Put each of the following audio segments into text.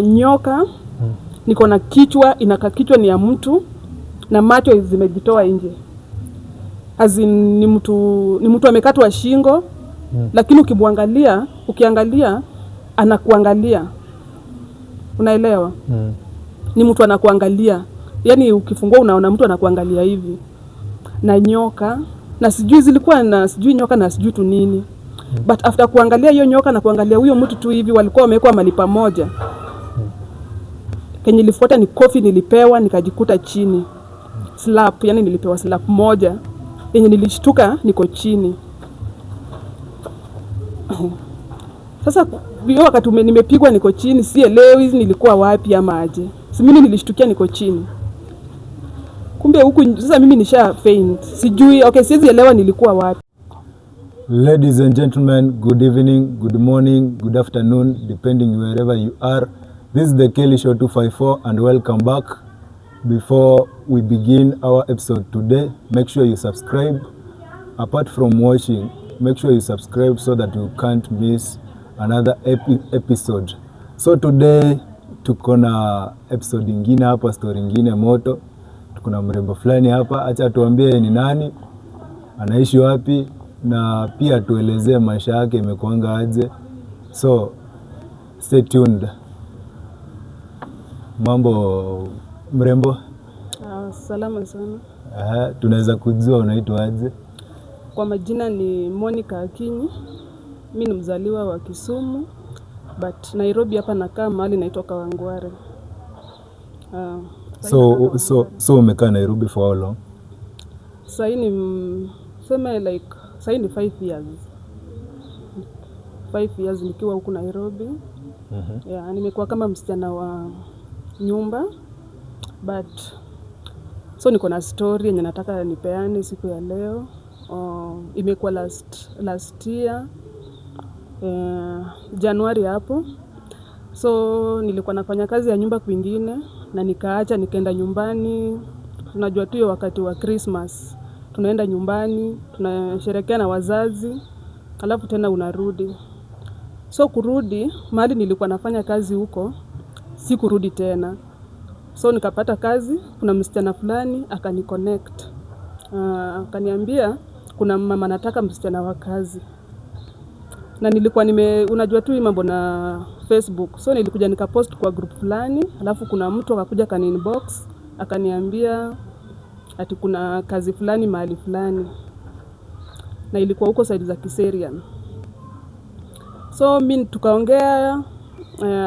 na nyoka, niko na kichwa, kichwa ni ya mtu na macho zimejitoa nje. Ni mtu amekatwa shingo, lakini ukiangalia anakuangalia. Unaelewa? Ni mtu anakuangalia. Yaani ukifungua unaona mtu anakuangalia hivi. Na nyoka, na sijui zilikuwa na sijui nyoka na sijui tu nini. But after kuangalia hiyo nyoka na kuangalia huyo mtu tu hivi, walikuwa wamewekwa mahali pamoja. Kenye nilifuata ni kofi nilipewa, nikajikuta chini. Slap, yani nilipewa slap moja. Yenye nilishtuka niko chini. Sasa hiyo wakati nimepigwa niko chini, sielewi nilikuwa wapi ama aje. Mimi nilishtukia niko chini. Kumbe huku sasa mimi nisha faint. Sijui, siwezi elewa nilikuwa wapi. Ladies and gentlemen, good evening, good morning, good afternoon, depending wherever you are. This is the Kelly Show 254 and welcome back. Before we begin our episode today, make sure you subscribe. Apart from watching, make sure you subscribe so that you can't miss another episode. So today tuko na episode ingine hapa, story ingine moto. Tuko na mrembo fulani hapa, acha tuambie ni nani, anaishi wapi, na pia tuelezee maisha yake imekuanga aje. So stay tuned. Mambo mrembo? Salama sana. Tunaweza kujua unaitwa aje? Kwa majina ni Monica Akinyi. Mimi ni mzaliwa wa Kisumu, but Nairobi hapa nakaa mahali naitwa Kawangware. So umekaa Nairobi for how long? Sasa ni sasa ni 5 years. 5 years nikiwa huku Nairobi. Nimekuwa kama msichana wa nyumba, but so niko na story yenye nataka nipeane siku ya leo. Imekuwa last year Januari hapo. So nilikuwa nafanya kazi ya nyumba kwingine na nikaacha, nikaenda nyumbani. Tunajua tu wakati wa Christmas tunaenda nyumbani, tunasherehekea na wazazi, alafu tena unarudi. So kurudi mahali nilikuwa nafanya kazi huko, si kurudi tena. So nikapata kazi, kuna msichana fulani akaniconnect. Akaniambia kuna mama anataka msichana wa kazi. Na nilikuwa unajua tu mambo na Facebook. So nilikuja nikapost kwa group fulani, alafu kuna mtu akakuja inbox, akaniambia ati kuna kazi fulani mahali fulani. Na ilikuwa huko side za Kiserian. So mimi tukaongea,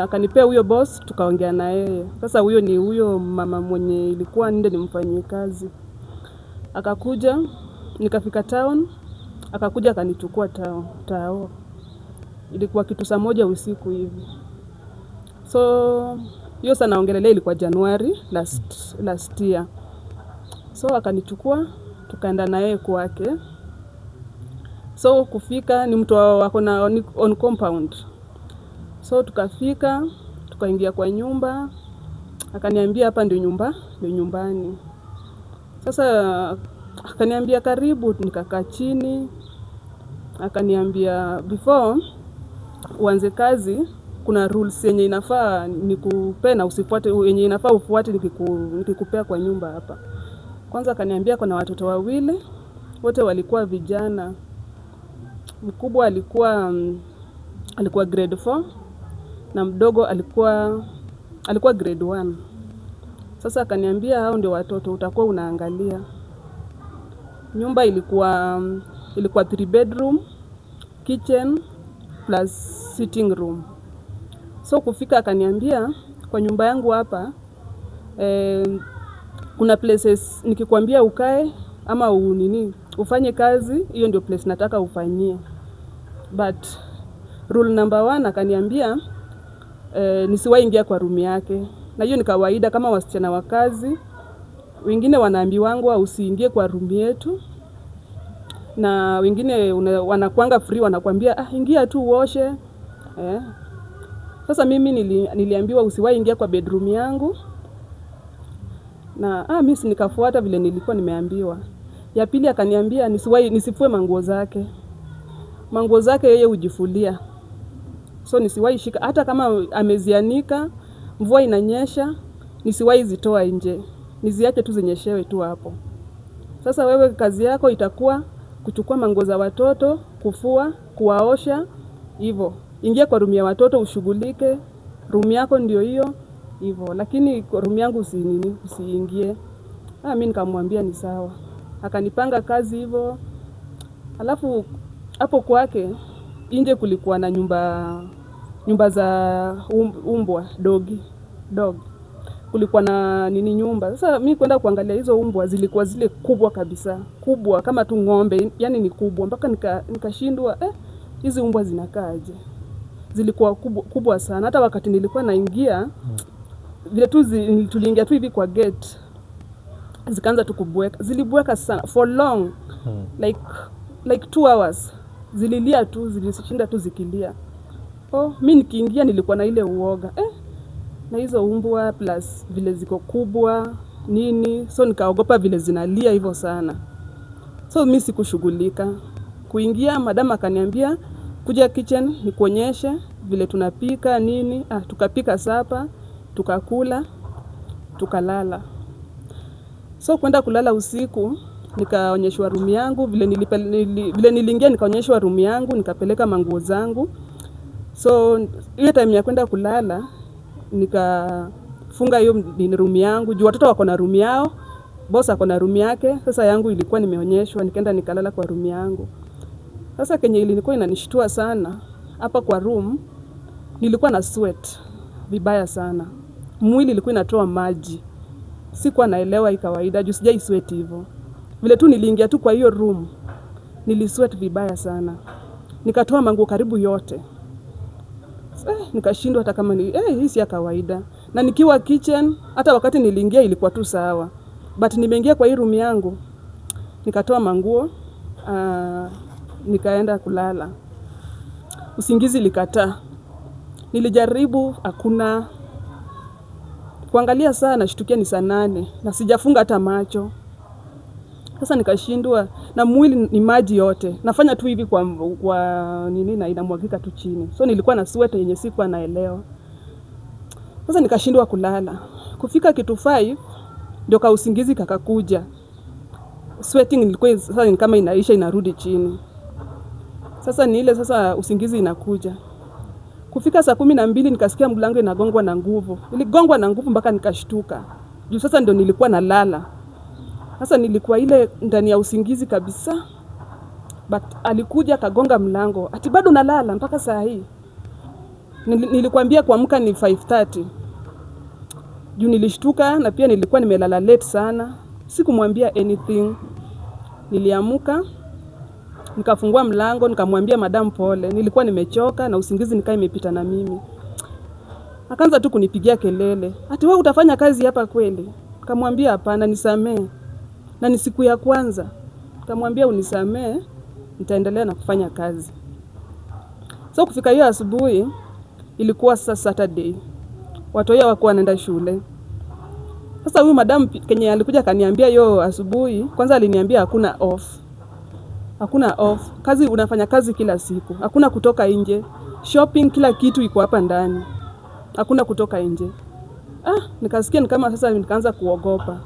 akanipea huyo boss, tukaongea na yeye. Sasa huyo ni huyo mama mwenye ilikuwa nende nimfanyie kazi. Akakuja, nikafika town, akakuja akanichukua tao. Ilikuwa kitu saa 1 usiku hivi. So hiyo sana naongelelea ilikuwa January last year. So akanichukua, tukaenda na yeye kwake. So kufika ni mtu wako na on compound. So tukafika, tukaingia kwa nyumba. Akaniambia hapa ndio nyumbani. Sasa akaniambia karibu, nikakaa chini. Akaniambia before uanze kazi kuna rules yenye inafaa nikupe na usifuate, yenye inafaa ufuate nikikupea kwa nyumba hapa. Kwanza akaniambia kuna watoto 2, wote walikuwa vijana. Mkubwa alikuwa grade 4 na mdogo alikuwa grade 1. Sasa akaniambia hao ndio watoto utakuwa unaangalia. Nyumba ilikuwa 3 bedroom, kitchen plus sitting room. So kufika akaniambia kwa nyumba yangu hapa kuna places nikikwambia ukae ama ufanye kazi, hiyo ndio place nataka ufanyie. But rule number 1 akaniambia nisiwahi ingia kwa room yake. Na hiyo ni kawaida kama wasichana wa kazi. Wengine wanaambiwa usiingie kwa room yetu. Na wengine wanakuanga free, wanakuambia ingia tu uoshe. Sasa mimi niliambiwa usiwahi ingia kwa bedroom yangu. Na mimi nikafuata vile nilikuwa nimeambiwa. Ya pili akaniambia nisifue manguo zake. Manguo zake yeye hujifulia. So nisiwahi shika hata kama amezianika mvua inanyesha, nisiwahi zitoa nje. Niziache tu zinyeshewe tu hapo. Sasa wewe kazi yako itakuwa kuchukua manguo za watoto, kufua, kuwaosha, hivyo. Ingia kwa room ya watoto ushughulike, room yako ndio hiyo, hivyo. Lakini kwa room yangu usiingie. Mimi nikamwambia ni sawa. Akanipanga kazi hivyo. Alafu hapo kwake nje kulikuwa na nyumba za umbwa, dog. Kulikuwa na nyumba. Sasa mimi kwenda kuangalia hizo umbwa zilikuwa zile kubwa kabisa. Kubwa kama tu ng'ombe, yani ni kubwa. Mpaka nikashindwa hizi umbwa zinakaaje. Zilikuwa kubwa sana. Hata wakati nilikuwa naingia vile tu tuliingia tu hivi kwa gate. Zikaanza tu kubweka. Zilibweka sana for long. Like 2 hours. Zililia tu, zilishinda tu zikilia. Mimi nikiingia nilikuwa na ile uoga. Na hizo umbwa plus vile ziko kubwa nini, so nikaogopa vile zinalia hivyo sana. So mimi sikushughulika. Kuingia madam akaniambia kuja kitchen nikuonyeshe vile tunapika nini. Tukapika sapa, tukakula, tukalala. So kwenda kulala usiku nikaonyeshwa room yangu, vile niliingia nikaonyeshwa room yangu, nikapeleka manguo zangu. So ile time ya kwenda kulala nikafunga hiyo room yangu, juu watoto wako na room yao, boss ako na room yake. Sasa yangu ilikuwa nimeonyeshwa, nikaenda nikalala kwa room yangu. Sasa kenye ilikuwa inanishtua sana, hapa kwa room nilikuwa na sweat vibaya sana. Mwili ilikuwa inatoa maji. Sikuwa naelewa hii kawaida, juu sijai sweat hivyo. Vile tu niliingia tu kwa hiyo room, nilisweat vibaya sana. Nikatoa manguo karibu yote. Nikashindwa hata kama hii si ya kawaida. Na nikiwa kitchen, hata wakati niliingia ilikuwa tu sawa. But nimeingia kwa hii room yangu, nikatoa manguo, nikaenda kulala. Usingizi likataa. Nilijaribu, hakuna. Kuangalia saa nashtukia ni saa 8 na sijafunga hata macho. Sasa nikashindwa na mwili ni maji yote. Nafanya tu hivi kwa nini na inamwagika tu chini. So nilikuwa na sweat yenye sikuwa naelewa. Sasa nikashindwa kulala. Kufika kitu 5 ndio usingizi kakakuja. Sweating ilikuwa sasa ni kama inaisha inarudi chini. Sasa ni ile sasa usingizi inakuja. Kufika saa 12 nikasikia mlango inagongwa na nguvu. Iligongwa na nguvu mpaka nikashtuka. Juu sasa ndio nilikuwa nalala. Sasa nilikuwa ile ndani ya usingizi kabisa. But alikuja kagonga mlango. Ati bado nalala mpaka saa hii. Nilikwambia kuamka ni 5:30. Juu nilishtuka na pia nilikuwa nimelala late sana. Sikumwambia anything. Niliamka, nikafungua mlango, nikamwambia madam pole. Nilikuwa nimechoka na usingizi nikaa imepita na mimi. Akaanza tu kunipigia kelele. Ati wewe utafanya kazi hapa kweli? Nikamwambia hapana, nisamee. Na ni siku ya kwanza. Nikamwambia unisamee, nitaendelea na kufanya kazi. So kufika hiyo asubuhi ilikuwa Saturday. Watu wao wako wanaenda shule. Sasa huyu madam kenye alikuja kaniambia hiyo asubuhi, kwanza aliniambia hakuna off. Hakuna off. Kazi unafanya kazi kila siku. Hakuna kutoka nje. Shopping kila kitu iko hapa ndani. Hakuna kutoka nje. Nikasikia ni kama sasa nikaanza kuogopa.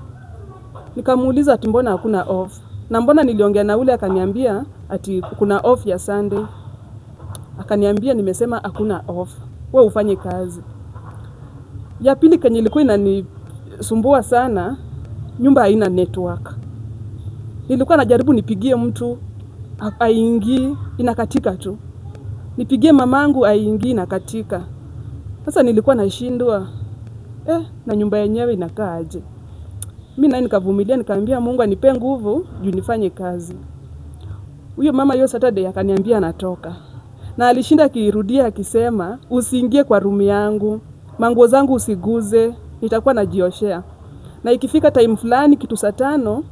Nikamuuliza ati mbona hakuna off. Na mbona niliongea na ule akaniambia ati kuna off ya Sunday. Akaniambia nimesema hakuna off. Wewe ufanye kazi. Ya pili kenye ilikuwa inanisumbua sana, nyumba haina network. Nilikuwa najaribu nipigie mtu haingii, inakatika tu. Nipigie mamangu haingii, inakatika. Sasa nilikuwa nashindwa na nyumba yenyewe inakaa aje. Mimi naye nikavumilia, nikamwambia Mungu anipe nguvu juu nifanye kazi. Huyo mama hiyo Saturday akaniambia anatoka. Na alishinda akirudia akisema usiingie kwa room yangu. Manguo zangu usiguze, nitakuwa najioshea. Na ikifika time fulani kitu saa 5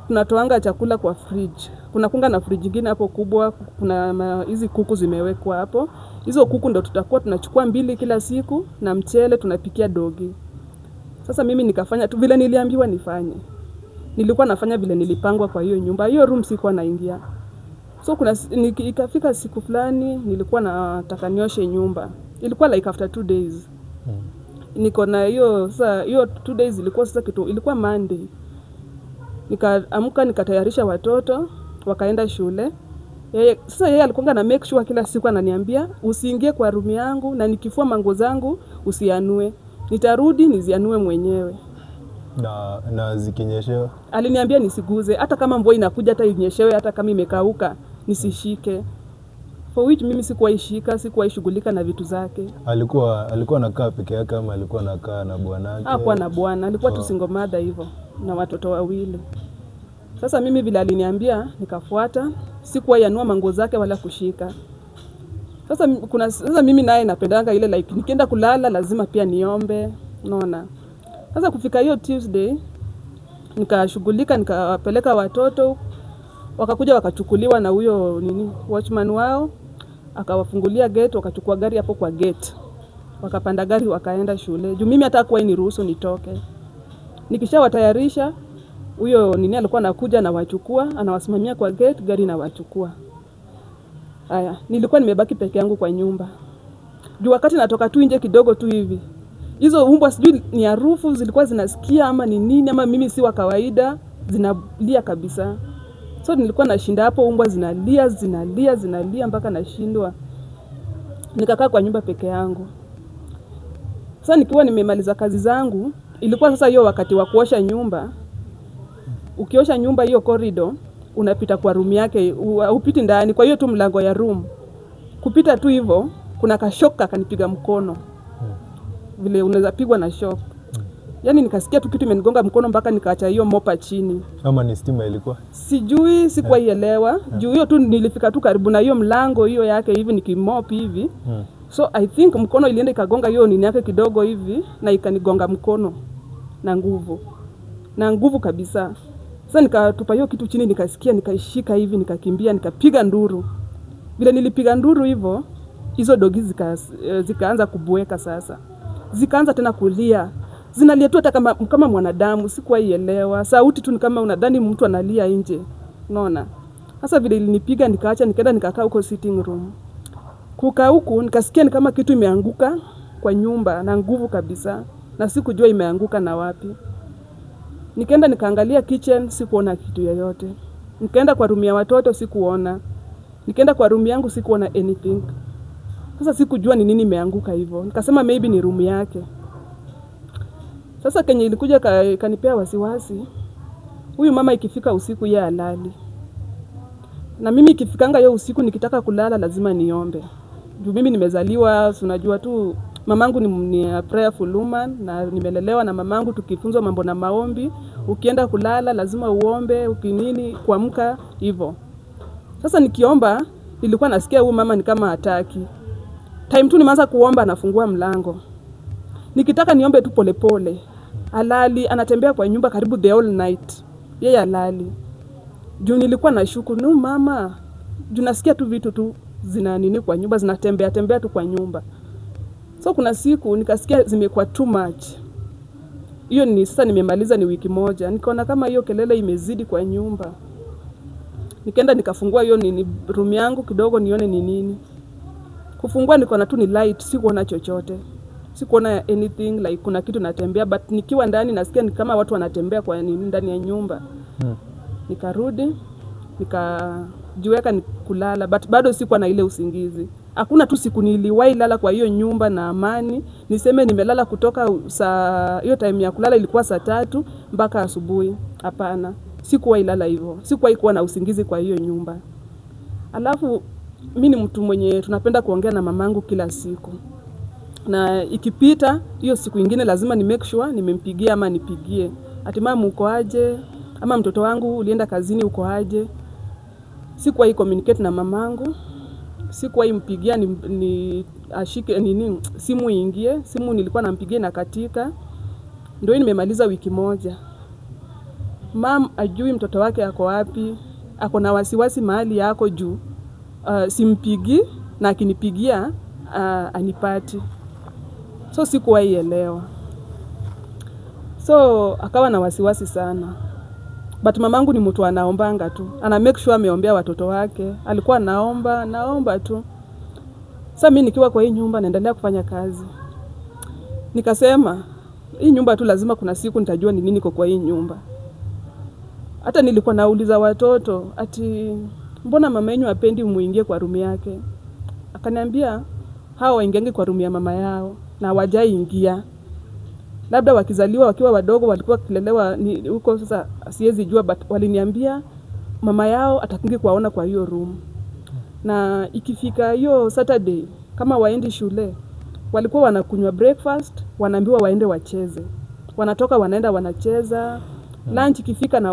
tunatoanga chakula kwa fridge. Kuna kunga na fridge nyingine hapo kubwa, kuna hizi kuku zimewekwa hapo. Hizo kuku ndo tutakuwa tunachukua 2 kila siku na mchele tunapikia dogi. Sasa mimi nikafanya tu vile niliambiwa nifanye. Nilikuwa nafanya vile nilipangwa kwa hiyo nyumba. Hiyo room sikuwa naingia. So ikafika siku fulani nilikuwa nataka nioshe nyumba. Ilikuwa like after 2 days. niko na hiyo sasa, hiyo 2 days ilikuwa sasa ilikuwa Monday. Nikaamka nikatayarisha watoto wakaenda shule. Yeye alikuwa na make sure kila siku ananiambia usiingie kwa room yangu, na nikifua mango zangu usianue. Nitarudi nizianue mwenyewe. Na zikinyeshewa? Aliniambia nisiguze, hata kama mvua inakuja, hata inyeshewe, hata kama imekauka nisishike. For which mimi sikuwahi shika, sikuwahi shughulika na vitu zake. Alikuwa anakaa peke yake ama alikuwa anakaa na bwanake? Hakuwa na bwana, alikuwa tu single mother hivyo na watoto 2. Sasa mimi vile aliniambia nikafuata, sikuwahi anua manguo zake wala kushika. Sasa mimi naye napendanga ile like nikienda kulala lazima pia niombe, unaona. Sasa kufika hiyo Tuesday nikashughulika, nikawapeleka watoto, wakakuja wakachukuliwa na huyo watchman wao, akawafungulia gate, wakachukua gari hapo kwa gate. Wakapanda gari wakaenda shule. Juu mimi hata hakuwahi niruhusu nitoke. Nikishawatayarisha, huyo alikuwa anakuja na wachukua, anawasimamia kwa gate, gari na wachukua. Haya, nilikuwa nimebaki peke yangu kwa nyumba. Juu wakati natoka tu nje kidogo tu hivi, hizo umbwa sijui ni harufu zilikuwa zinasikia ama ni nini, ama mimi si wa kawaida, zinalia kabisa. So nilikuwa nashinda hapo, umbwa zinalia mpaka nashindwa. Nikakaa kwa nyumba peke yangu. Sasa nikiwa nimemaliza kazi zangu, ilikuwa sasa hiyo wakati wa kuosha nyumba. Ukiosha nyumba hiyo corridor, unapita kwa room yake, upiti ndani kwa hiyo tu mlango ya room. Kupita tu hivyo, kuna kashoka kanipiga mkono. Vile unaweza pigwa na shock. Yaani nikasikia tu kitu imenigonga mkono mpaka nikaacha hiyo mopa chini. Ama ni stima ilikuwa? Sijui, sikuielewa. Juu hiyo tu nilifika tu karibu na hiyo mlango hiyo yake hivi nikimop hivi. So I think mkono ilienda ikagonga hiyo nini yake kidogo hivi na ikanigonga mkono na nguvu. Na nguvu kabisa. Sasa nikatupa hiyo kitu chini, nikasikia, nikaishika hivi, nikakimbia, nikapiga nduru. Vile nilipiga nduru hivyo, hizo dogi zikaanza kubweka sasa. Zikaanza tena kulia. Zinalia tu hata kama mwanadamu, sikuwahi sauti tu ni kama unadhani mtu analia nje. Unaona? Sasa vile ilinipiga nikaacha, nikaenda nikakaa huko sitting room. Kukaa huku nikasikia ni kama kitu imeanguka kwa nyumba na nguvu kabisa, na sikujua imeanguka na wapi. Nikaenda nikaangalia kitchen, sikuona kitu yoyote. Nikaenda kwa room ya watoto, sikuona. Nikaenda kwa room yangu, sikuona anything. Sasa sikujua ni nini imeanguka hivyo. Nikasema maybe ni room yake. Sasa kenye ilikuja kanipea wasiwasi. Huyu mama ikifika usiku yeye halali. Na mimi ikifikanga hiyo usiku nikitaka kulala lazima niombe. Juu mimi nimezaliwa, unajua tu mamangu ni a prayerful woman, na nimelelewa na mamangu tukifunzwa mambo na maombi. Ukienda kulala lazima uombe, ukinini kuamka hivyo. Sasa nikiomba nilikuwa nasikia huyu mama ni kama hataki. Time tu nimeanza kuomba anafungua mlango. Nikitaka niombe tu polepole. Halali, anatembea kwa nyumba karibu the whole night. Yeye halali. Juu nilikuwa nashuku ni mama. Juu nasikia tu vitu tu zina kwa nyumba, zinatembea tu kwa nyumba. So kuna siku nikasikia zimekuwa too much. Hiyo ni sasa nimemaliza ni wiki moja. Nikaona kama hiyo kelele imezidi kwa nyumba. Nikaenda nikafungua hiyo room yangu kidogo nione ni nini. Kufungua nikaona tu ni light, sikuona chochote. Sikuona anything like kuna kitu natembea, but nikiwa ndani nasikia ni kama watu wanatembea kwa ndani ya nyumba. Nikarudi, nikajiweka kulala, but bado sikuwa na ile usingizi. Hakuna tu siku niliwahi lala kwa hiyo nyumba na amani. Niseme nimelala kutoka hiyo time ya kulala ilikuwa saa 3 mpaka asubuhi. Hapana. Sikuwahi lala hivyo. Sikuwahi kuwa na usingizi kwa hiyo nyumba. Alafu mimi ni mtu mwenye tunapenda kuongea na mamangu kila siku. Na ikipita hiyo siku nyingine lazima ni make sure nimempigia ama nipigie. Ati mama uko aje? Ama mtoto wangu ulienda kazini uko aje? Sikuwahi communicate na mamangu. Sikuwahi mpigia ni ashike nini simu iingie. Simu nilikuwa nampigia na katika. Ndio nimemaliza wiki moja. Mam ajui mtoto wake ako wapi. Ako na wasiwasi mahali yako juu. Simpigi na akinipigia anipati. So sikuwahi elewa. So akawa na wasiwasi sana. But mamangu ni mtu anaombanga tu. Ana make sure ameombea watoto wake. Alikuwa naomba tu. Sasa mimi nikiwa kwa hii nyumba naendelea kufanya kazi. Nikasema hii nyumba tu lazima kuna siku nitajua ni nini kwa hii nyumba. Hata nilikuwa nauliza watoto ati mbona mama yenu hapendi muingie kwa room yake? Akaniambia hao waingiange kwa room ya mama yao na hawajaingia. Labda wakizaliwa wakiwa wadogo walikuwa kilelewa huko, sasa siwezi jua, but waliniambia mama yao atakingi kuwaona kwa hiyo room. Na ikifika hiyo Saturday kama waendi shule, walikuwa wanakunywa breakfast, wanaambiwa waende wacheze. Wanatoka wanaenda wanacheza. Lunch ikifika na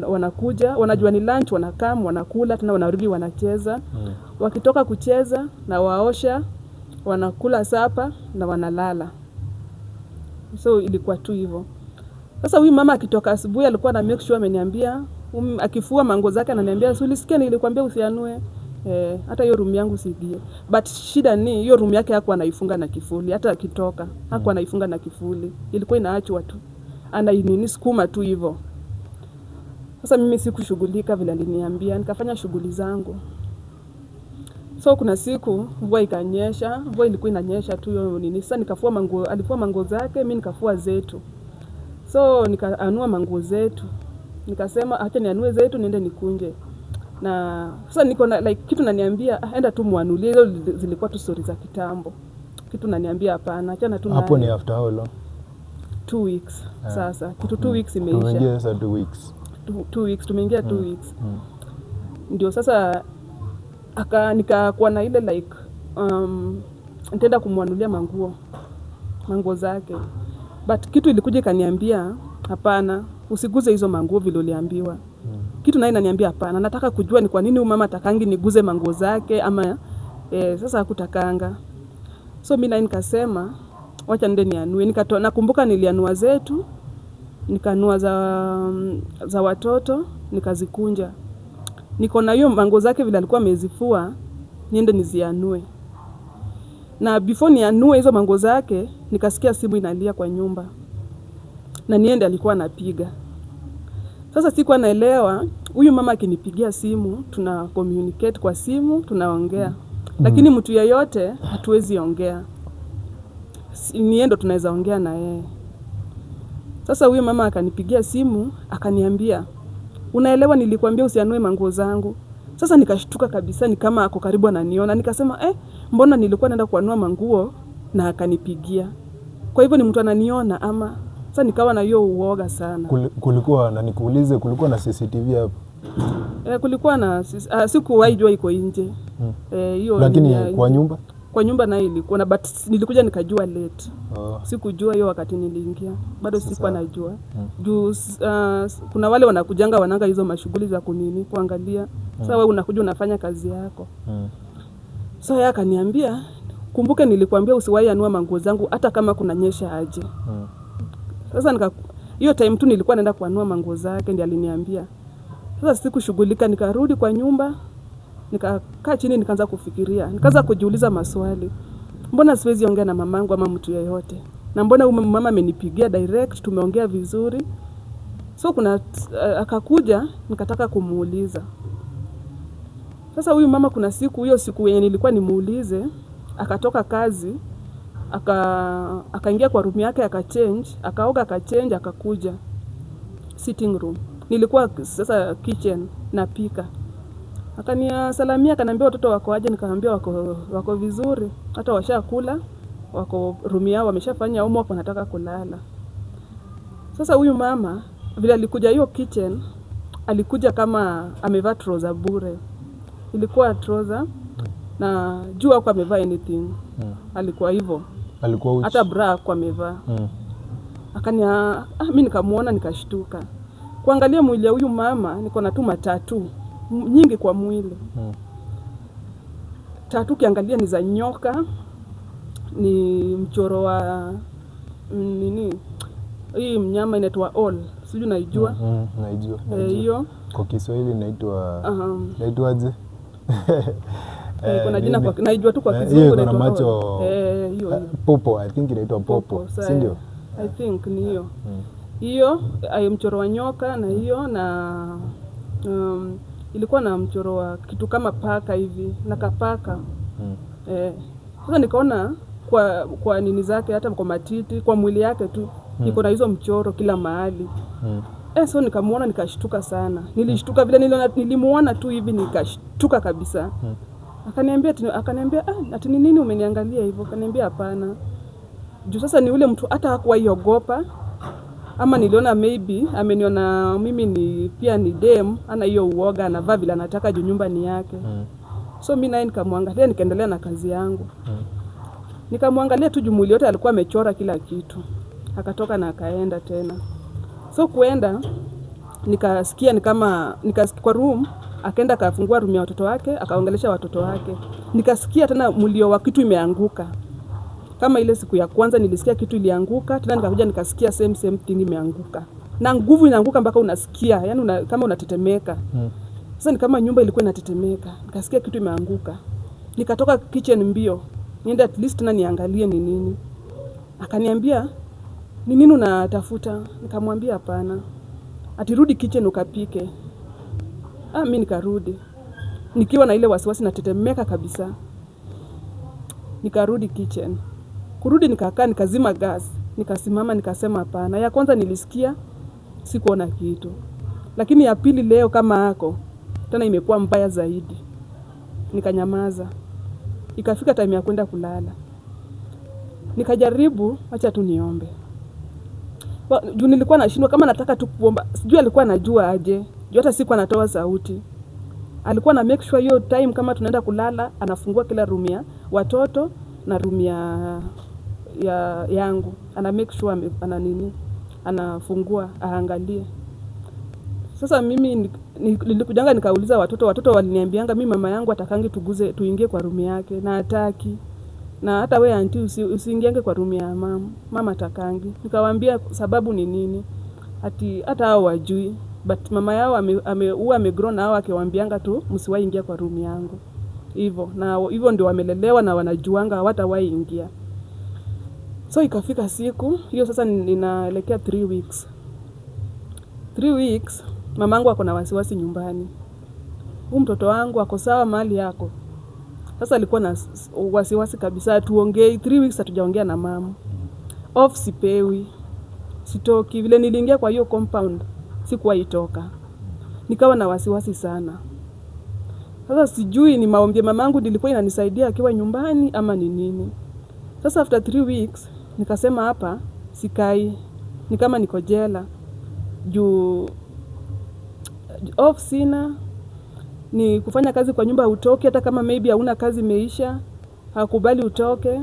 wanakuja, wanajua ni lunch, wanakam, wanakula, tena wanarudi wanacheza. Wakitoka kucheza na waosha, wanakula sapa na wanalala. So ilikuwa tu hivyo. Sasa huyu mama akitoka asubuhi alikuwa na make sure ameniambia, akifua manguo zake ananiambia, "Si ulisikia nilikwambia usianue?" Hata hiyo room yangu sigie. But shida ni hiyo room yake hakuwa anaifunga na kifuli. Hata akitoka hakuwa anaifunga na kifuli. Ilikuwa inaachwa tu. Ana sukuma tu hivyo. Sasa mimi sikushughulika vile aliniambia, nikafanya shughuli zangu. So kuna siku mvua ikanyesha, mvua ilikuwa inanyesha tu hiyo nini. Sasa nikafua manguo, alifua manguo zake, mimi nikafua zetu. So nikaanua manguo zetu. Nikasema acha nianue zetu niende nikunje. Na sasa niko na like kitu naniambia enda tu muanulie, hizo zilikuwa tu stories za kitambo. Kitu naniambia hapana, acha na tu. Hapo ni after how long? 2 weeks. Sasa kitu 2 weeks imeisha. Tumeingia sasa 2 weeks. 2 weeks tumeingia 2 weeks. Ndio sasa nikakuwa na ile like nitaenda kumwanulia manguo zake. But kitu ilikuja ikaniambia hapana, usiguze hizo manguo vile uliambiwa. Kitu naye ananiambia hapana, nataka kujua ni kwa nini huyu mama atakangi niguze manguo zake ama sasa hakutakanga. So mimi nikasema wacha nende nianue. Nakumbuka nilianua zetu, nikanua za watoto, nikazikunja. Niko na hiyo manguo zake vile alikuwa amezifua, niende nizianue. Na before nianue hizo manguo zake, nikasikia simu inalia kwa nyumba. Na niende alikuwa anapiga. Sasa sikuwa naelewa, huyu mama akinipigia simu, tuna communicate kwa simu, tunaongea. Lakini mtu yeyote hatuwezi ongea. Niendo tunaweza ongea na yeye. Sasa huyu mama akanipigia simu, akaniambia, "Unaelewa nilikwambia usianue manguo zangu." Sasa nikashtuka kabisa, ni kama ako karibu ananiona. Nikasema, mbona nilikuwa naenda kuanua manguo na akanipigia? Kwa hivyo ni mtu ananiona ama? Sasa nikawa na hiyo uoga sana. Kulikuwa na nikuulize, kulikuwa na CCTV hapo? Kulikuwa na sikuwahi jua iko nje. Hiyo lakini kwa nyumba? Kwa nyumba nayo ilikuwa na, but nilikuja nikajua late. Sikujua hiyo wakati niliingia. Bado sikuwa najua. Juu kuna wale wanakujanga wananga hizo mashughuli za kunini kuangalia. Sasa wewe unakuja unafanya kazi yako. So yeye akaniambia, "Kumbuke nilikwambia usiwahi anua manguo zangu hata kama kunanyesha aje." Sasa hiyo time tu nilikuwa naenda kuanua manguo zake ndiye aliniambia. Sasa sikushughulika, nikarudi kwa nyumba, nikakaa chini nikaanza kufikiria. Nikaanza kujiuliza maswali. Mbona siwezi ongea na mamangu ama mtu yeyote? Na mbona huyu mama amenipigia direct, tumeongea vizuri? So akakuja, nikataka kumuuliza. Sasa huyu mama kuna hiyo siku yenye nilikuwa nimuulize, akatoka kazi, akaingia kwa room yake akachange, akaoga akachange, akakuja sitting room. Nilikuwa sasa kitchen napika. Akanisalamia, akaniambia watoto wako aje, nikamwambia wako vizuri, hata washakula, wako room yao wameshafanya homework, wanataka kulala. Sasa huyu mama vile alikuja hiyo kitchen, alikuja kama amevaa trouser bure. Ilikuwa trouser na juu hakuwa amevaa anything. Alikuwa hivyo. Alikuwa uchi. Hata bra hakuwa amevaa. Mimi nikamuona nikashtuka. Kuangalia mwili ya huyu mama niko na tu matatu nyingi kwa mwili. Tatu kiangalia ni za nyoka, ni mchoro wa nini? Hii mnyama inaitwa owl. Sijui unaijua? Naijua. Hiyo kwa Kiswahili inaitwaje? Kuna jina kwa naijua tu kwa Kizungu inaitwa macho. Hiyo. Popo, I think inaitwa popo. Si ndio? I think ni hiyo. Hiyo mchoro wa nyoka na hiyo na ilikuwa na mchoro wa kitu kama paka hivi na kapaka. Sasa nikaona kwa nini zake, hata kwa matiti, kwa mwili yake tu. Iko na hizo mchoro kila mahali. So nikamuona nikashtuka sana. Nilishtuka vile nilimuona tu hivi nikashtuka kabisa. Akaniambia ati ni nini umeniangalia hivyo? Akaniambia hapana. Juu sasa ni ule mtu hata hakuwaiogopa. Ama niliona maybe ameniona mimi pia ni dem, ana hiyo uoga, anavaa vile anataka juu nyumba ni yake. So mimi naye nikamwangalia, nikaendelea na kazi yangu. Nikamwangalia tu juu mwili yote alikuwa amechora kila kitu. Akatoka na akaenda tena. So kuenda nikasikia kwa room, akaenda akafungua room ya watoto wake, akaongelesha watoto wake. Nikasikia tena mlio wa kitu imeanguka. Kama ile siku ya kwanza nilisikia kitu ilianguka, tena nikakuja nikasikia same thing imeanguka. Na nguvu inaanguka mpaka unasikia, yani kama unatetemeka. Sasa ni kama nyumba ilikuwa inatetemeka. Nikasikia kitu imeanguka. Nikatoka kitchen mbio. Niende at least na niangalie ni nini. Akaniambia, "Ni nini unatafuta?" Nikamwambia hapana. Ati rudi kitchen ukapike. Mimi nikarudi. Nikiwa na ile wasiwasi natetemeka kabisa. Nikarudi kitchen. Kurudi nikakaa nikazima gas. Nikasimama nikasema hapana. Ya kwanza nilisikia sikuona kitu. Lakini ya pili leo kama hako tena imekuwa mbaya zaidi. Nikanyamaza. Ikafika time ya kwenda kulala. Nikajaribu acha tu niombe. Juu nilikuwa nashindwa kama nataka tu kuomba. Sijui alikuwa anajua aje. Juu hata sikuwa natoa sauti. Alikuwa na make sure hiyo time kama tunaenda kulala anafungua kila room ya watoto na room yangu. Ana make sure anafungua aangalie. Sasa mimi nilikujanga nikauliza watoto waliniambianga mimi mama yangu atakangi tuingie kwa room yake na hataki. Na hata wewe auntie usiingienge kwa room ya mama atakangi. Nikawaambia sababu ni nini? Ati hata hao wajui, but mama yao amegrow na hao akiwaambianga tu msiwahi ingia kwa room yangu. Hivyo na hivyo ndio wamelelewa na wanajuanga hawatawahi ingia. So ikafika siku hiyo sasa ninaelekea 3 weeks. 3 weeks mamangu ako na wasiwasi nyumbani. Huyu mtoto wangu ako sawa mahali yako. Sasa alikuwa na wasiwasi kabisa tuongee 3 weeks hatujaongea na mama. Off sipewi. Sitoki vile niliingia kwa hiyo compound sikuwahi toka. Nikawa na wasiwasi sana. Sasa sijui ni maombi mamangu nilikuwa inanisaidia akiwa nyumbani ama ni nini. Sasa after 3 weeks nikasema hapa sikai. Ni kama niko jela. Juu off sina ni kufanya kazi kwa nyumba utoke hata kama maybe hauna kazi imeisha, hakubali utoke,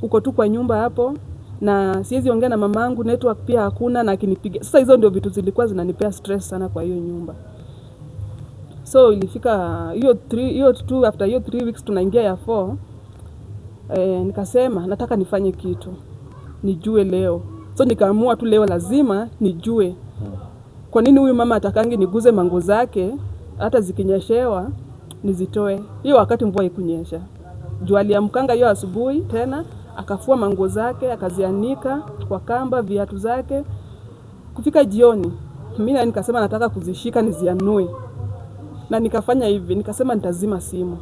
uko tu kwa nyumba hapo na siwezi ongea na mamangu, network pia hakuna na akinipiga. Sasa hizo ndio vitu zilikuwa zinanipea stress sana kwa hiyo nyumba. So ilifika after hiyo 3 weeks tunaingia ya 4. Nikasema nataka nifanye kitu. Nijue leo. So nikaamua tu leo lazima nijue. Kwa nini huyu mama atakangi niguze mango zake hata zikinyeshewa nizitoe. Hiyo wakati mvua ikunyesha. Juu aliamkanga hiyo asubuhi tena akafua mango zake, akazianika kwa kamba, viatu zake. Kufika jioni, mimi nikasema nataka kuzishika nizianue. Na nikafanya hivi, nikasema nitazima simu.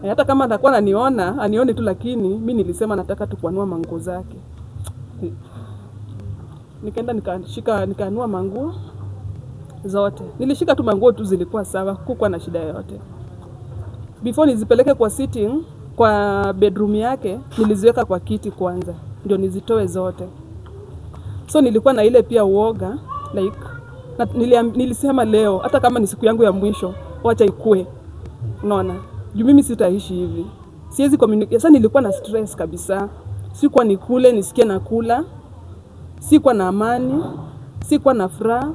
Hata kama atakuwa anione tu lakini mimi nilisema nataka tu kuanua mango zake. Nikaenda nikaanua manguo zote. Nilishika tu manguo tu zilikuwa sawa, kukuwa na shida yote. Before nizipeleke kwa sitting, kwa bedroom yake, niliziweka kwa kiti kwanza. Ndio nizitoe zote. So nilikuwa na ile pia uoga, like, nilisema leo, hata kama ni siku yangu ya mwisho, wacha ikue. Unaona? Juu mimi sitaishi hivi. Siwezi communicate. Sasa nilikuwa na stress kabisa. Sikuwa nikule, nisikie nakula. Sikuwa na amani, sikuwa na furaha.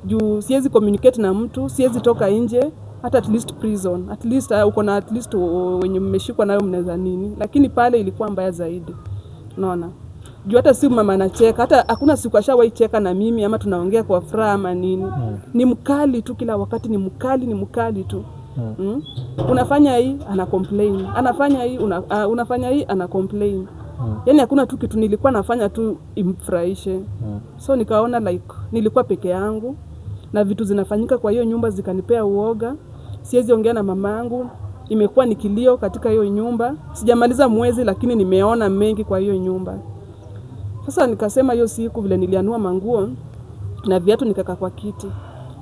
Juu siwezi communicate na mtu, siwezi toka nje, hata at least prison. At least uko na at least wenye mmeshikwa nayo mnaweza nini. Lakini pale ilikuwa mbaya zaidi. Unaona? Juu hata si mama anacheka, hata hakuna siku ashawahi cheka na mimi ama tunaongea kwa furaha ama nini. Ni mkali tu kila wakati, ni mkali tu. Unafanya hii ana complain, anafanya hii unafanya hii ana complain. Yaani hakuna tu kitu nilikuwa nafanya tu imfurahishe. So nikaona like nilikuwa peke yangu na vitu zinafanyika kwa hiyo nyumba zikanipea uoga. Siwezi ongea na mamangu. imekuwa ni kilio katika hiyo nyumba. Sijamaliza mwezi lakini nimeona mengi kwa hiyo nyumba. Sasa nikasema hiyo siku vile nilianua manguo na viatu nikaka kwa kiti.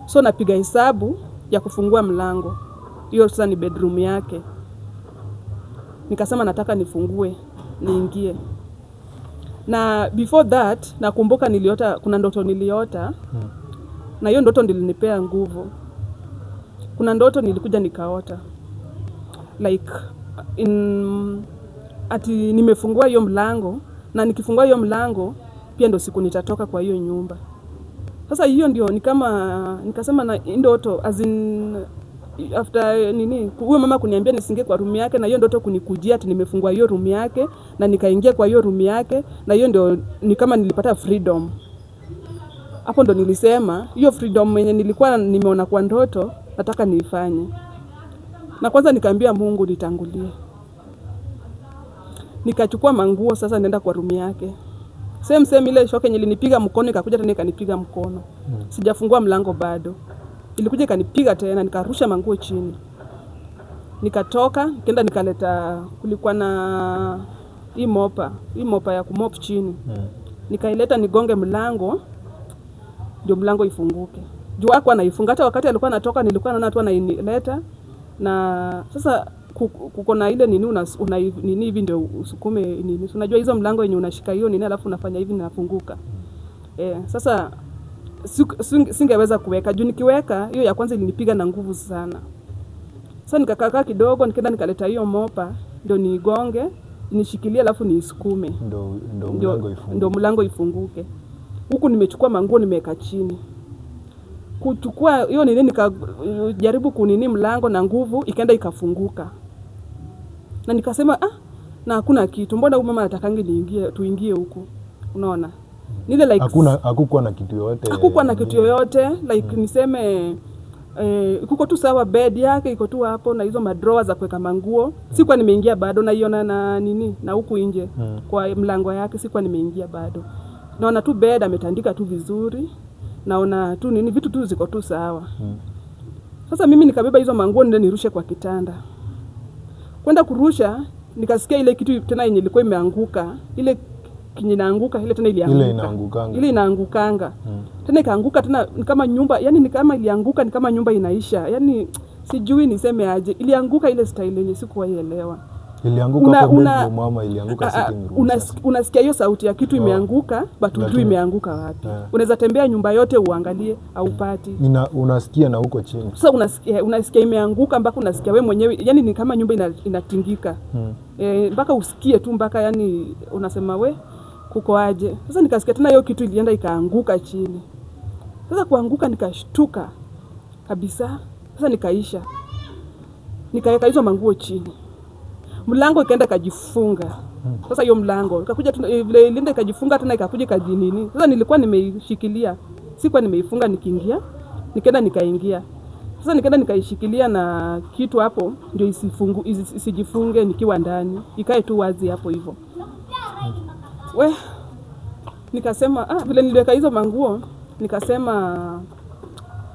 So napiga hesabu ya kufungua mlango. Hiyo sasa ni bedroom yake. Nikasema nataka nifungue, niingie. Na before that nakumbuka niliota, kuna ndoto niliota. Na hiyo ndoto ndilinipea nguvu. Kuna ndoto nilikuja nikaota. Like ati nimefungua hiyo mlango, na nikifungua hiyo mlango pia ndo siku nitatoka kwa hiyo nyumba. Sasa hiyo ndio nikasema na ndoto as in after huyo mama kuniambia nisingie kwa room yake, na hiyo ndoto kunikujia ati nimefungua hiyo room yake na nikaingia kwa hiyo room yake, na hiyo ndio ni kama nilipata freedom. Hapo ndo nilisema hiyo freedom yenye nilikuwa nimeona kwa ndoto nataka niifanye. Na kwanza nikaambia Mungu nitangulie. Nikachukua manguo sasa nenda kwa room yake. Same ile shock yenye ilinipiga mkono ikakuja tena ikanipiga mkono. Sijafungua mlango bado. Ilikuja ikanipiga tena nikarusha manguo chini. Nikatoka, nikaenda nikaleta, kulikuwa na hii mopa ya kumop chini. Nikaileta nigonge mlango ndio mlango ifunguke. Juu hakuwa anaifunga, hata wakati alikuwa anatoka nilikuwa naona tu anaileta. Na sasa kuko na ile nini hivi ndio usukume nini. Unajua hizo mlango yenye unashika hiyo nini alafu unafanya hivi inafunguka. Sasa singeweza kuweka. Juu nikiweka hiyo ya kwanza ilinipiga na nguvu sana. Sasa nikakaa kidogo nikaenda nikaleta hiyo mopa ndio niigonge, nishikilie alafu niisukume. Ndio mlango ifunguke. Huku nimechukua manguo nimeweka chini. Kuchukua hiyo nini nikajaribu kunini mlango na nguvu ikaenda ikafunguka. Na nikasema na hakuna kitu. Mbona huyu mama anatakangi tuingie huku? Unaona? Nile like hakukuwa na kitu yoyote. Hakukuwa na kitu yoyote like niseme kuko tu sawa, bed yake iko tu hapo na hizo madrower za kuweka manguo. Sikuwa nimeingia bado, na iona na nini na huku nje kwa mlango yake sikuwa nimeingia bado. Naona tu bed ametandika tu vizuri. Naona tu nini vitu tu ziko tu sawa. Sasa mimi nikabeba hizo manguo ndio nirushe kwa kitanda. Kwenda kurusha nikasikia ile kitu tena yenye ilikuwa imeanguka. Ile inaanguka ile tena ilianguka. Ile inaangukanga. Tena ikaanguka tena kama nyumba, yani ni kama ilianguka ni kama nyumba inaisha. Yani sijui niseme aje. Ilianguka ile style yenye sikuwaelewa. Ilianguka kwa bedroom mama, ilianguka sitting room. Unasikia hiyo sauti ya kitu imeanguka, but hujui imeanguka wapi. Unaweza tembea nyumba yote uangalie au upati. Unasikia na huko chini. Sasa unasikia imeanguka mpaka unasikia wewe mwenyewe, yani ni kama nyumba inatingika. Mpaka usikie tu mpaka yani unasema we kuko aje. Sasa nikasikia tena hiyo kitu ilienda ikaanguka chini. Sasa kuanguka nikashtuka kabisa. Sasa nikaisha. Nikaweka hizo manguo chini. Mlango ikaenda kajifunga. Sasa hiyo mlango ikakuja vile ilinda ikajifunga tena ikakuja kajinini. Sasa nilikuwa nimeishikilia. Sikuwa nimeifunga nikiingia. Nikaenda nikaingia. Sasa nikaenda nikaishikilia na kitu hapo ndio isijifunge nikiwa ndani. Ikae tu wazi hapo hivyo. Nikasema vile niliweka hizo manguo nikasema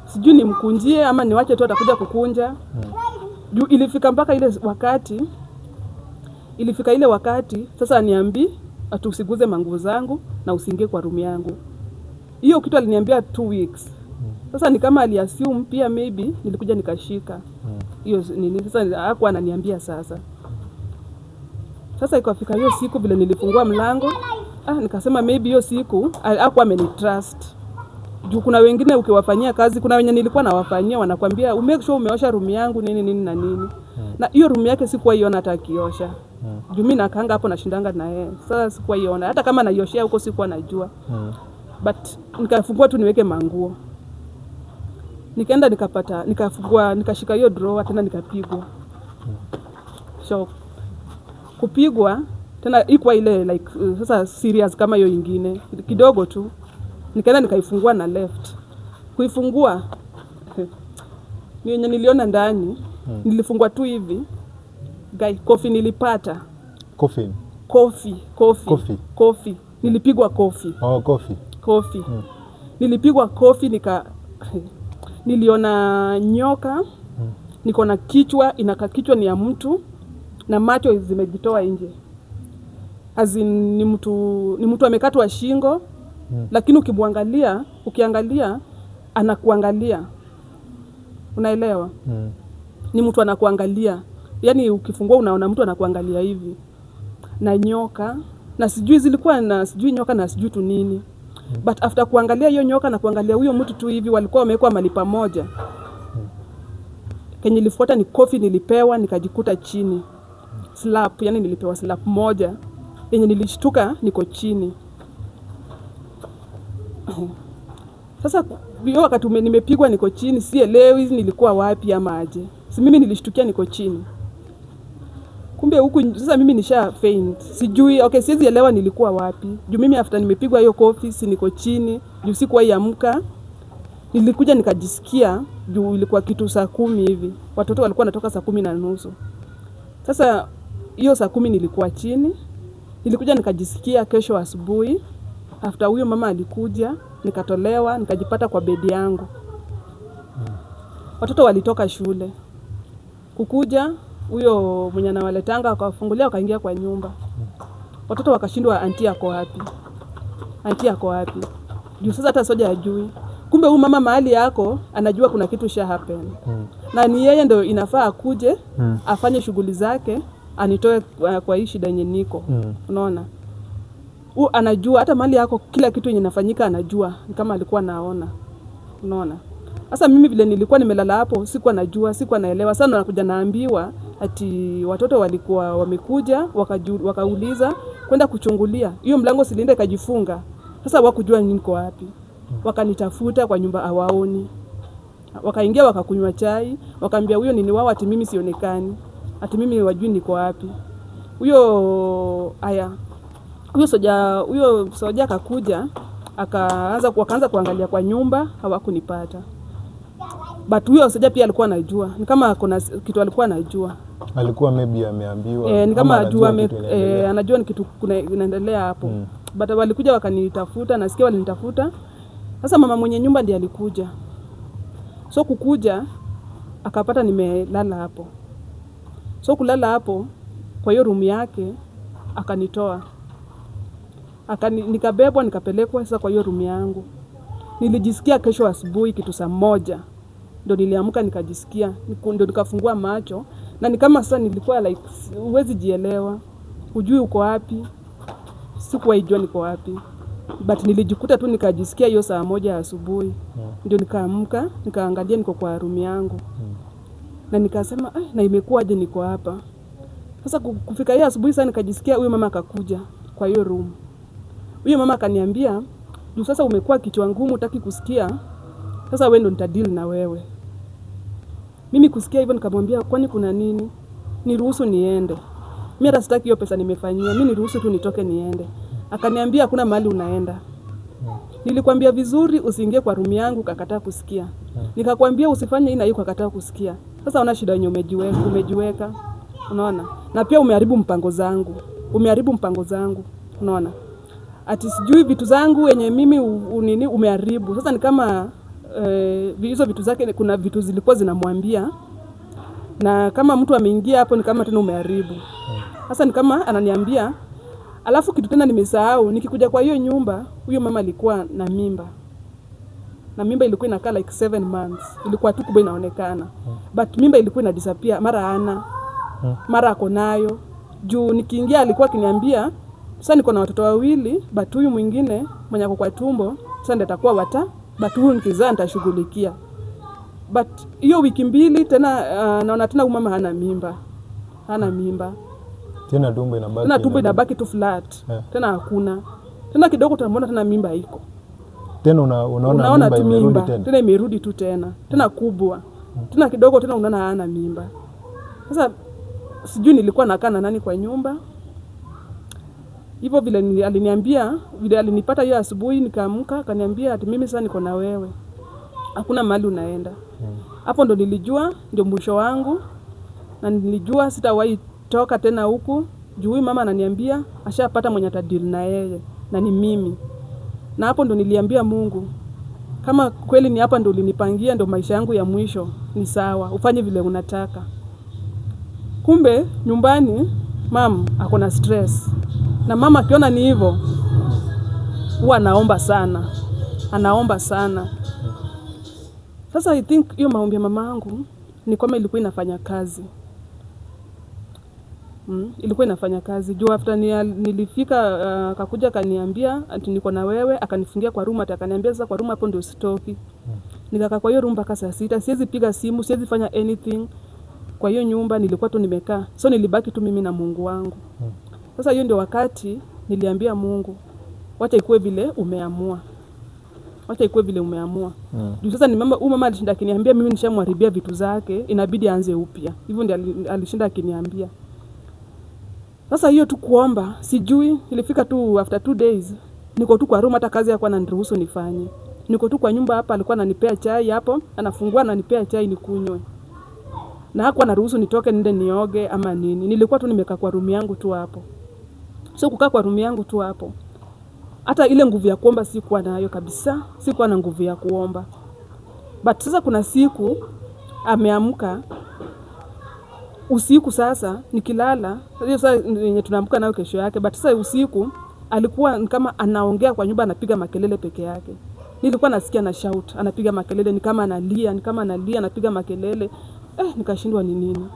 sijui nimkunjie ama niwache tu atakuja kukunja. Juu ilifika mpaka ile wakati sasa aniambi atusiguze manguo zangu na usiingie kwa room yangu. Hiyo kitu aliniambia 2 weeks. Sasa ni kama aliassume pia maybe nilikuja nikashika. Hiyo nini sasa hakuwa ananiambia sasa. Sasa ikafika hiyo siku vile nilifungua mlango, nikasema maybe hiyo siku hakuwa amenitrust. Juu kuna wengine ukiwafanyia kazi, kuna wenye nilikuwa nawafanyia wanakuambia make sure umeosha room yangu nini na nini. Na hiyo room yake sikuwa iona hata akiosha. Juu mimi nakaanga hapo nashindanga na yeye. Sasa sikuwa iona hata kama naioshia huko sikuwa najua. But nikafungua tu niweke manguo. Nikaenda nikafungua nikashika hiyo drawer tena nikapigwa. Shock. Kupigwa tena ikuwa ile like sasa serious kama hiyo ingine kidogo tu. Nikaenda nikaifungua na left. Kuifungua yenye niliona ndani nilifungua tu hivi. Kofi nilipata. Kofi. Nilipigwa kofi. Kofi. Nilipigwa kofi niliona nyoka niko na kichwa, inakaa kichwa ni ya mtu na macho zimejitoa nje. Ni mtu amekatwa shingo, lakini ukiangalia anakuangalia. Unaelewa? Ni mtu anakuangalia. Yaani ukifungua unaona mtu anakuangalia hivi. Na nyoka, na sijui zilikuwa na sijui nyoka na sijui tu nini. But after kuangalia hiyo nyoka na kuangalia huyo mtu tu hivi, walikuwa wamewekwa mahali pamoja. Kenye nilifuata ni kofi nilipewa, nikajikuta chini. Slap, yani nilipewa slap moja. Yenye nilishtuka niko chini. Sasa hiyo wakati nimepigwa niko chini, sielewi nilikuwa wapi ama aje. Si mimi nilishtukia niko chini. Kumbe huku sasa mimi nisha faint. Sijui, okay, siwezi elewa nilikuwa wapi. Juu mimi after nimepigwa hiyo kofi si niko chini, juu sikuwahi amka. Nilikuja nikajisikia juu ilikuwa kitu saa 10 hivi. Watoto walikuwa wanatoka saa 10:30. Sasa hiyo saa 10 nilikuwa chini. Nilikuja nikajisikia kesho asubuhi. After huyo mama alikuja, nikatolewa, nikajipata kwa bedi yangu. Watoto walitoka shule. Kukuja, huyo mwenye anawaletanga wakawafungulia wakaingia kwa nyumba. Watoto wakashindwa auntie ako wapi? Auntie ako wapi? Juu sasa hata soja hajui. Kumbe huyu mama mahali yako anajua kuna kitu sha happen. Na ni yeye ndio inafaa akuje, afanye shughuli zake, anitoe kwa hii shida yenye niko. Unaona? Anajua hata mahali yako kila kitu yenye inafanyika anajua, ni kama alikuwa anaona. Unaona? Sasa mimi vile nilikuwa nimelala hapo, sikuwa najua, sikuwa naelewa. Sana nakuja naambiwa ati watoto walikuwa wamekuja, wakauliza kwenda kuchungulia. Hiyo mlango silinda ikajifunga. Sasa hawakujua niko wapi. Wakanitafuta kwa nyumba hawaoni. Wakaingia wakakunywa chai, wakaambia huyo nini wao ati mimi sionekani. Ati mimi wajui niko wapi. Huyo soja akakuja, wakaanza kuangalia kwa nyumba, hawakunipata. But huyo soja pia alikuwa anajua. Ni kama kuna kitu alikuwa anajua. Alikuwa maybe ameambiwa. Ni kama anajua ni kitu inaendelea hapo. But walikuja wakanitafuta, nasikia walinitafuta. Sasa mama mwenye nyumba ndiye alikuja. So kukuja akapata nimelala hapo. So kulala hapo kwa hiyo room yake akanitoa. Nikabebwa nikapelekwa sasa kwa hiyo room yangu. Nilijisikia kesho asubuhi kitu saa 1. Ndio niliamka nikajisikia, ndio nikafungua macho na ni kama sasa nilikuwa like huwezi jielewa. Hujui uko wapi. Sikuwahi jua niko wapi. But nilijikuta tu nikajisikia hiyo saa 1 asubuhi. Ndio nikaamka, nikaangalia niko kwa room yangu. Na nikasema, na imekuwaje niko hapa. Sasa kufika hiyo asubuhi sana nikajisikia huyo mama akakuja kwa hiyo room. Huyo mama akaniambia, "Juu sasa umekuwa kichwa ngumu hutaki kusikia. Sasa wewe ndo nitadeal na wewe." Mimi kusikia hivyo nikamwambia, "Kwani kuna nini? Niruhusu niende. Mimi hata sitaki hiyo pesa nimefanyia. Mimi niruhusu tu nitoke niende." Akaniambia, "Hakuna mahali unaenda. Nilikwambia vizuri usiingie kwa room yangu ukakataa kusikia. Nikakwambia usifanye hii na hii ukakataa kusikia. Sasa una shida yenye umejiweka. Unaona? Na pia umeharibu mpango zangu. Unaona? Ati sijui vitu zangu wenye mimi umeharibu. Sasa ni kama hizo vitu zake kuna vitu zilikuwa zinamwambia. Na kama mtu ameingia hapo ni kama tena umeharibu. Sasa ni kama ananiambia, alafu kitu tena nimesahau, nikikuja kwa hiyo nyumba, huyo mama alikuwa na mimba. Na mimba ilikuwa inakaa like 7 months. Ilikuwa tu kubwa inaonekana. But mimba ilikuwa ina disappear, mara hana, mara ako nayo. Juu nikiingia alikuwa akiniambia, sasa niko na watoto 2, but huyu mwingine mwenye ako kwa tumbo, sasa ndiye atakuwa but huyu nikizaa nitashughulikia. But hiyo wiki 2 tena naona tena huyu mama hana mimba. Tena tumbo inabaki tu flat. Tena hakuna. Tena kidogo tunaona tena mimba iko. Tena unaona mimba imerudi tena. Tena imerudi tu tena. Tena kubwa. Tena kidogo tena unaona hana mimba. Sasa sijui nilikuwa nakaa na nani kwa nyumba. Hivyo vile aliniambia, vile alinipata hiyo asubuhi nikaamka, akaniambia ati mimi sasa niko na wewe. Hakuna mahali unaenda. Hapo ndo nilijua ndio mwisho wangu. Na nilijua sitawahi toka tena huku. Juu huyu mama ananiambia ashapata mwenye atadeal na yeye na ni mimi. Na hapo ndo niliambia Mungu, kama kweli ni hapa ndo ulinipangia ndo maisha yangu ya mwisho, ni sawa, ufanye vile unataka. Kumbe nyumbani mama ako na stress, na mama akiona ni hivyo huwa anaomba sana. Sasa I think hiyo maombi ya mamangu ni kama ilikuwa inafanya kazi. Ilikuwa inafanya kazi. Juu after nilifika akakuja akaniambia ati niko na wewe, akanifungia kwa room, akaniambia sasa kwa room hapo ndio sitoki. Nikakaa kwa hiyo room mpaka saa 6, siwezi piga simu, siwezi fanya anything. Kwa hiyo nyumba nilikuwa tu nimekaa. So nilibaki tu mimi na Mungu wangu. Sasa hiyo ndio wakati niliambia Mungu, wacha ikuwe vile umeamua. Wacha ikuwe vile umeamua. Juu sasa ni mama alishinda akiniambia mimi nishamharibia vitu zake, inabidi aanze upya. Hivyo ndio alishinda akiniambia. Sasa hiyo tu kuomba, sijui, ilifika tu after 2 days, niko tu kwa room, hata kazi yako ananiruhusu nifanye. Niko tu kwa nyumba hapa, alikuwa ananipea chai hapo, anafungua na ananipea chai nikunywe. Na hakuwa anaruhusu nitoke nende nioge ama nini. Nilikuwa tu nimekaa kwa room yangu tu hapo. So kukaa kwa room yangu tu hapo, hata ile nguvu ya kuomba sikuwa nayo kabisa, sikuwa na nguvu ya kuomba. But sasa kuna siku ameamka usiku, sasa nikilala, hiyo saa yenye tunaamka nayo kesho yake, but sasa usiku alikuwa kama anaongea kwa nyumba, anapiga makelele peke yake. Nilikuwa nasikia na shout, anapiga makelele, ni kama analia, anapiga makelele. Nikashindwa ni nini.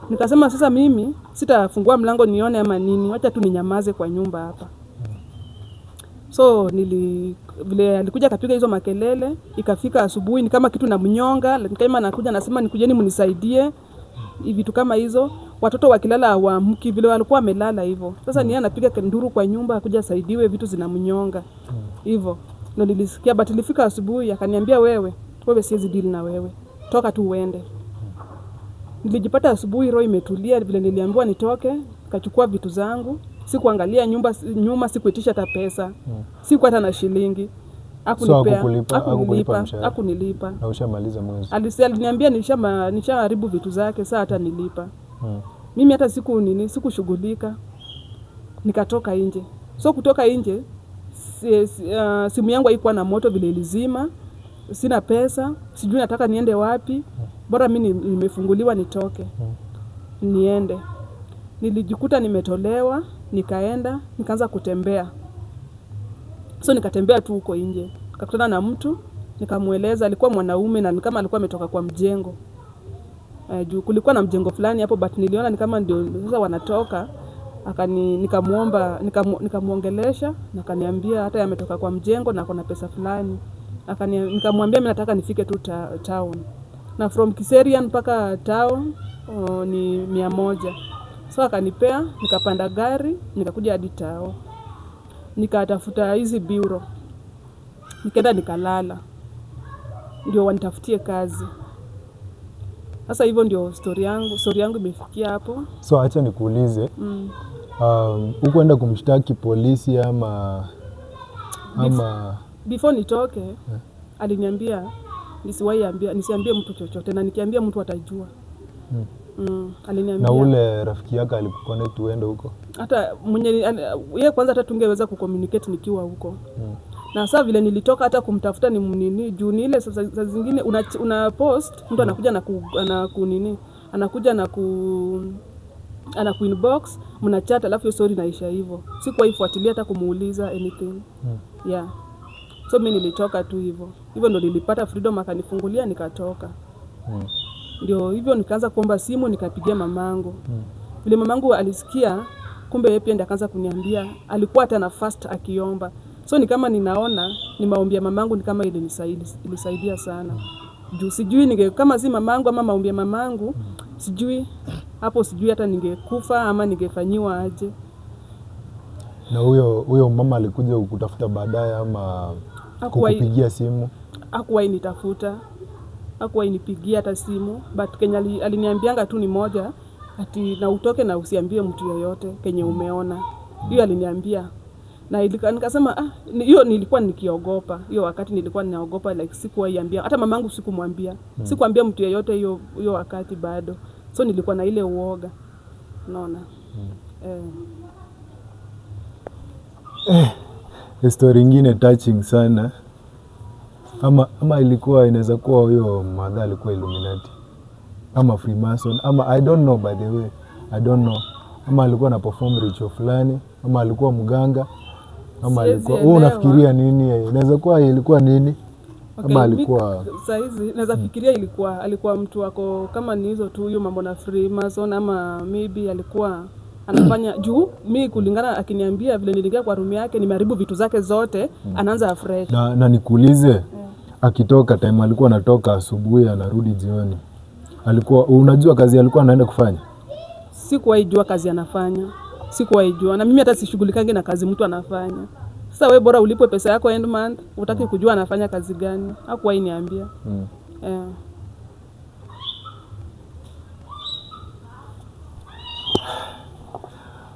Nikasema sasa mimi sitafungua mlango nione ama nini, wacha tu ninyamaze kwa nyumba hapa. So vile alikuja akapiga hizo makelele, ikafika asubuhi ni kama kitu na mnyonga, kama anakuja anasema nikujeni mnisaidie, vitu kama hizo. Watoto wakilala hawaamki, vile walikuwa wamelala hivyo. Sasa ni yeye anapiga kenduru kwa nyumba, akuja saidiwe, vitu zinamnyonga hivyo. Ndio nilisikia, but ilifika asubuhi akaniambia wewe siwezi deal na wewe, toka tu uende. Nilijipata asubuhi roho imetulia, vile niliambiwa nitoke, nikachukua vitu zangu. Sikuangalia nyuma, sikuitisha hata pesa. Sikuwa hata na shilingi. Hakunilipa. Na ushamaliza mwezi. Aliniambia nishaharibu vitu zake, saa hata nilipa. Mimi hata sikushughulika. Nikatoka nje. So kutoka nje, simu yangu haikuwa na moto, vile ilizima. Sina pesa, sijui nataka niende wapi. Bora mimi nimefunguliwa nitoke. Niende. Nilijikuta nimetolewa, nikaanza kutembea. So nikatembea tu huko nje. Nikakutana na mtu, nikamueleza, alikuwa mwanaume na kama alikuwa ametoka kwa mjengo. Juu kulikuwa na mjengo fulani hapo, but niliona ni kama ndio sasa wanatoka. Nikamuongelesha, na akaniambia hata ametoka kwa mjengo na kuna pesa fulani. Nikamwambia mimi nataka nifike tu town. Na from Kiserian mpaka town ni 100. So akanipea, nikapanda gari, nikakuja hadi town. Nikatafuta hizi bureau. Nikaenda nikalala. Ndio wanitafutie kazi. Sasa hivyo ndio story yangu imefikia hapo. So acha nikuulize. Hukuenda kumshtaki polisi ama before nitoke, aliniambia nisiambie mtu chochote, na nikiambia mtu atajua. Aliniambia. Na ule rafiki yako alikuconnect uende huko? Hata yeye kwanza hata tungeweza kucommunicate nikiwa huko. Na sasa vile nilitoka hata kumtafuta ni nini, juu ni ile sasa zingine una post, mtu anakuja anaku inbox, mnachat, alafu hiyo story inaisha hivyo. Sikuwa ifuatilia hata kumuuliza anything. Yeah. So mimi nilitoka tu hivyo. Hivyo ndo nilipata freedom, akanifungulia nikatoka. Ndio hivyo nikaanza kuomba simu, nikapigia mamangu. Vile mamangu alisikia, kumbe yeye pia ndiye akaanza kuniambia, alikuwa hata na fast akiomba. So ni kama ninaona ni maombi ya mamangu ni kama ilisaidia sana. Juu sijui kama si mamangu ama maombi ya mamangu, sijui hata ningekufa ama ningefanyiwa aje. Na huyo mama alikuja kukutafuta baadaye ama kukupigia simu? Hakuwahi nitafuta. Hakuwahi nipigia hata simu, but Kenya aliniambianga tu ni moja, ati na utoke na usiambie mtu yoyote kenye umeona. Hiyo aliniambia. Na nikasema hiyo nilikuwa nikiogopa. Hiyo wakati nilikuwa ninaogopa, like sikuwahi ambia. Hata mamangu sikumwambia. Sikuambia mtu yoyote hiyo wakati bado. So nilikuwa na ile uoga. Unaona? Story nyingine touching sana. ama ilikuwa inaweza kuwa huyo mother alikuwa Illuminati ama Freemason ama I don't know, by the way I don't know, ama alikuwa na perform ritual fulani ama alikuwa mganga ama alikuwa unafikiria nini? Inaweza kuwa ilikuwa nini? Okay, ama alikuwa saizi naweza fikiria alikuwa mtu wako kama ni hizo tu hiyo mambo na Freemason, ama maybe alikuwa anafanya juu mi kulingana akiniambia vile niliingia kwa room yake nimeharibu vitu zake zote, anaanza afresh. Na nikuulize, akitoka time alikuwa anatoka asubuhi anarudi jioni, alikuwa unajua kazi alikuwa anaenda kufanya? Sikuwahi jua kazi anafanya, sikuwahi jua, na mimi hata sishughulikangi na kazi mtu anafanya. Sasa wewe bora ulipwe pesa yako end month, utaki kujua anafanya kazi gani. Hakuwahi niambia.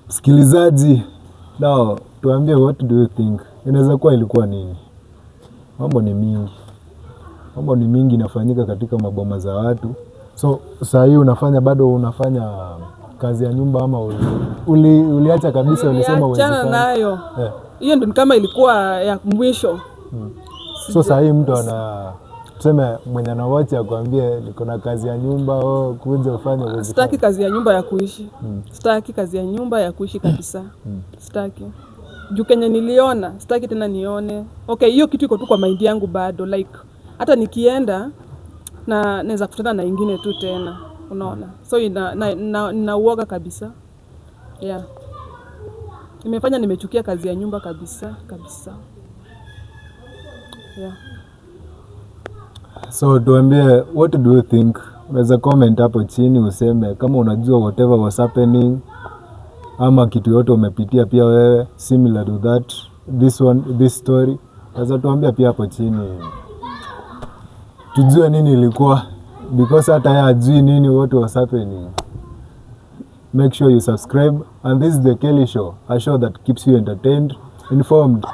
Msikilizaji, now tuambie, what do you think? Inaweza kuwa ilikuwa nini? Mambo ni mingi inafanyika katika maboma za watu. So saa hii bado unafanya kazi ya nyumba ama uliacha kabisa? Ulisema uwezekana nayo. Hiyo ndio kama ilikuwa ya mwisho. So saa hii mtu tuseme mwenye na watch akwambie niko na kazi ya nyumba, kuja ufanye uwezekana. Sitaki kazi ya nyumba ya kuishi. Sitaki kazi ya nyumba ya kuishi kabisa. Sitaki. Juu Kenya niliona, sitaki tena nione. Okay, hiyo kitu iko tu kwa mind yangu bado, like hata nikienda na naweza kutana na ingine tu tena, unaona. So na uoga kabisa. Yeah. Nimefanya nimechukia kazi ya nyumba kabisa. Yeah. So tuambie, what do you think? Unaweza comment hapo chini useme kama unajua whatever was happening ama kitu yote umepitia pia wewe similar to that, this story. Unaweza tuambia pia hapo chini tujue nini ilikuwa, because hata yeye hajui nini what was happening. Make sure you subscribe, and this is the Kelly Show, a show that keeps you entertained, informed